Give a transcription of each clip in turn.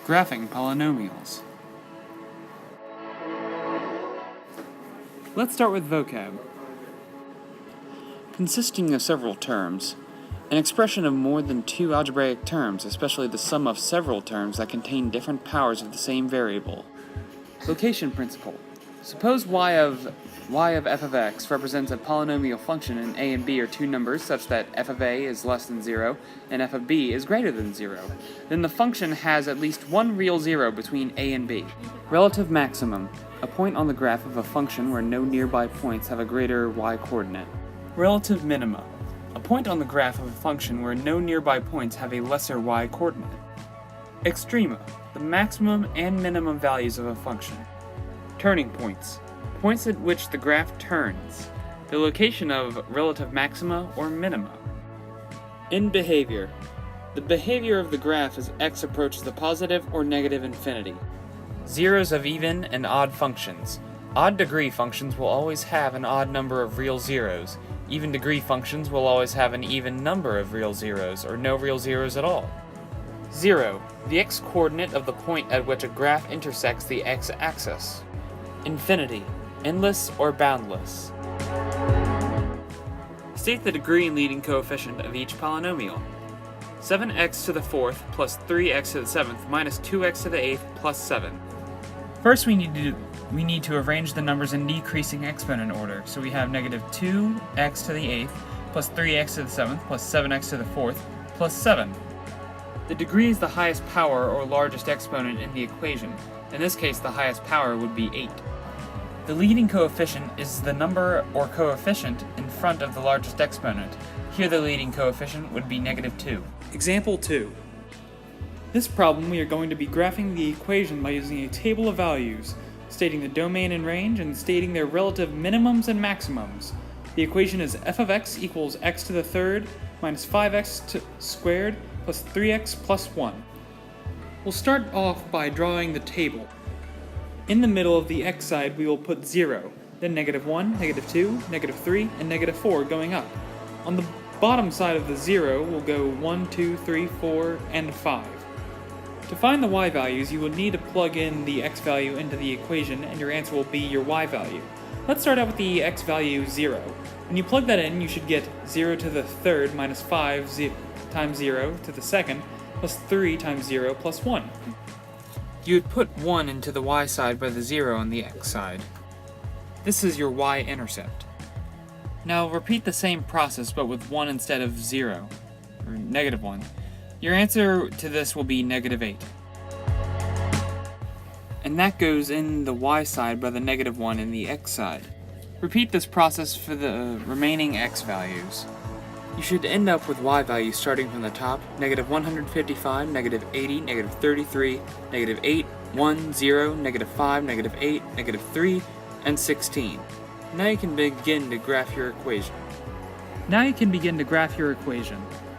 Graphing polynomials. Let's start with vocab. Consisting of several terms. An expression of more than two algebraic terms, especially the sum of several terms that contain different powers of the same variable. Location principle. Suppose y of f of x represents a polynomial function and a and b are two numbers such that f of a is less than 0 and f of b is greater than 0. Then the function has at least one real 0 between a and b. Relative maximum. A point on the graph of a function where no nearby points have a greater y-coordinate. Relative minima. A point on the graph of a function where no nearby points have a lesser y-coordinate. Extrema. The maximum and minimum values of a function. Turning points. Points at which the graph turns. The location of relative maxima or minima. In behavior. The behavior of the graph as x approaches the positive or negative infinity. Zeros of even and odd functions. Odd degree functions will always have an odd number of real zeros. Even degree functions will always have an even number of real zeros, or no real zeros at all. 0. The x-coordinate of the point at which a graph intersects the x-axis. Infinity. Endless or boundless. State the degree and leading coefficient of each polynomial. 7x to the 4th plus 3x to the 7th minus 2x to the 8th plus 7. First we need to arrange the numbers in decreasing exponent order. So we have negative 2x to the 8th plus 3x to the 7th plus 7x to the 4th plus 7. The degree is the highest power or largest exponent in the equation. In this case, the highest power would be 8. The leading coefficient is the number or coefficient in front of the largest exponent. Here the leading coefficient would be negative 2. Example 2. This problem we are going to be graphing the equation by using a table of values, stating the domain and range and stating their relative minimums and maximums. The equation is f of x equals x to the 3rd minus 5x squared plus 3x plus 1. We'll start off by drawing the table. In the middle of the x side we will put 0, then negative 1, negative 2, negative 3, and negative 4 going up. On the bottom side of the 0 will go 1, 2, 3, 4, and 5. To find the y values, you will need to plug in the x value into the equation and your answer will be your y value. Let's start out with the x value 0. When you plug that in, you should get 0 to the 3rd minus 5 times 0 to the 2nd plus 3 times 0 plus 1. You would put 1 into the y side by the 0 on the x side. This is your y-intercept. Now repeat the same process but with 1 instead of 0, or negative 1. Your answer to this will be negative 8. And that goes in the y side by the negative 1 in the x side. Repeat this process for the remaining x values. You should end up with y values starting from the top, negative 155, negative 80, negative 33, negative 8, 1, 0, negative 5, negative 8, negative 3, and 16. Now you can begin to graph your equation.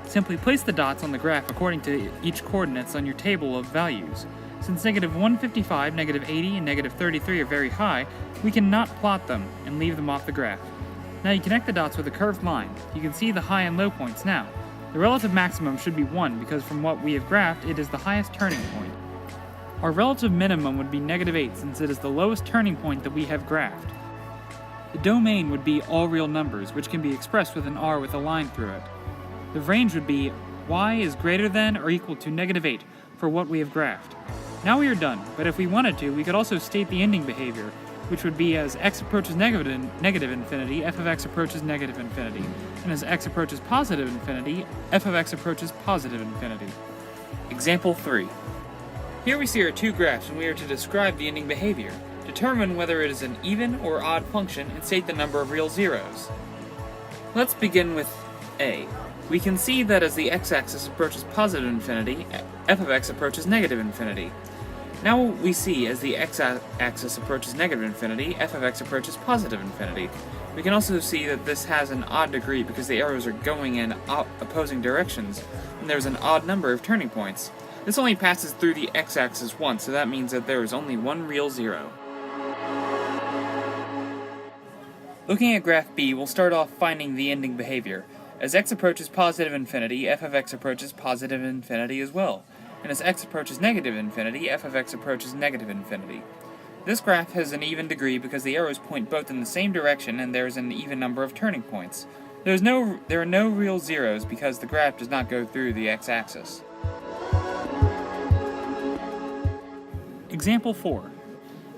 Simply place the dots on the graph according to each coordinates on your table of values. Since negative 155, negative 80, and negative 33 are very high, we cannot plot them and leave them off the graph. Now you connect the dots with a curved line. You can see the high and low points now. The relative maximum should be 1 because from what we have graphed, it is the highest turning point. Our relative minimum would be negative 8 since it is the lowest turning point that we have graphed. The domain would be all real numbers, which can be expressed with an r with a line through it. The range would be y is greater than or equal to negative 8 for what we have graphed. Now we are done, but if we wanted to, we could also state the ending behavior, which would be as x approaches negative infinity, f of x approaches negative infinity, and as x approaches positive infinity, f of x approaches positive infinity. Example 3. Here we see our two graphs and we are to describe the ending behavior, determine whether it is an even or odd function, and state the number of real zeros. Let's begin with a. We can see that as the x-axis approaches positive infinity, f of x approaches negative infinity. Now we see as the x-axis approaches negative infinity, f of x approaches positive infinity. We can also see that this has an odd degree because the arrows are going in opposing directions, and there's an odd number of turning points. This only passes through the x-axis once, so that means that there is only one real 0. Looking at graph B, we'll start off finding the ending behavior. As x approaches positive infinity, f of x approaches positive infinity as well. and as x approaches negative infinity, f of x approaches negative infinity. This graph has an even degree because the arrows point both in the same direction and there is an even number of turning points. There are no real zeros because the graph does not go through the x-axis. Example 4.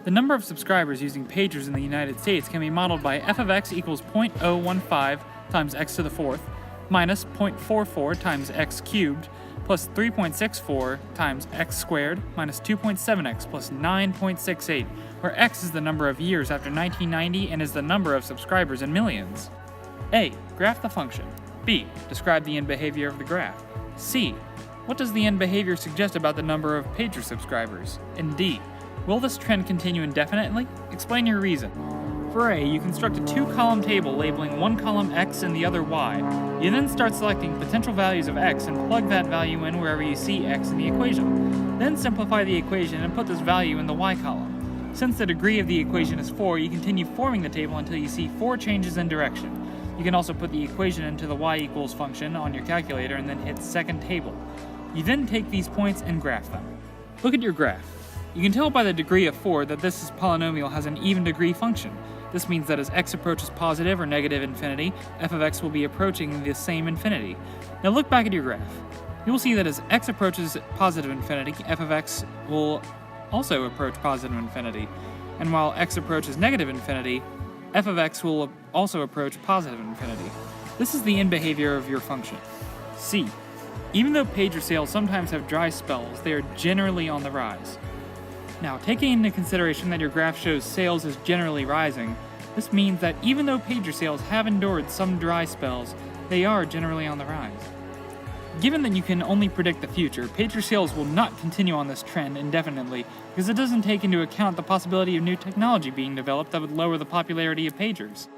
The number of subscribers using pagers in the United States can be modeled by f of x equals 0.015 times x to the fourth minus 0.44 times x cubed plus 3.64 times x squared minus 2.7x plus 9.68, where x is the number of years after 1990 and is the number of subscribers in millions. A. Graph the function. B. Describe the end behavior of the graph. C. What does the end behavior suggest about the number of pager subscribers? And D. Will this trend continue indefinitely? Explain your reason. For A, you construct a two-column table labeling one column x and the other y. You then start selecting potential values of x and plug that value in wherever you see x in the equation. Then simplify the equation and put this value in the y column. Since the degree of the equation is 4, you continue forming the table until you see 4 changes in direction. You can also put the equation into the y equals function on your calculator and then hit second table. You then take these points and graph them. Look at your graph. You can tell by the degree of 4 that this polynomial has an even degree function. This means that as x approaches positive or negative infinity, f of x will be approaching the same infinity. Now look back at your graph. You will see that as x approaches positive infinity, f of x will also approach positive infinity. And while x approaches negative infinity, f of x will also approach positive infinity. This is the end behavior of your function. C. Even though pager sales sometimes have dry spells, they are generally on the rise. Now, taking into consideration that your graph shows sales as generally rising, this means that even though pager sales have endured some dry spells, they are generally on the rise. Given that you can only predict the future, pager sales will not continue on this trend indefinitely because it doesn't take into account the possibility of new technology being developed that would lower the popularity of pagers.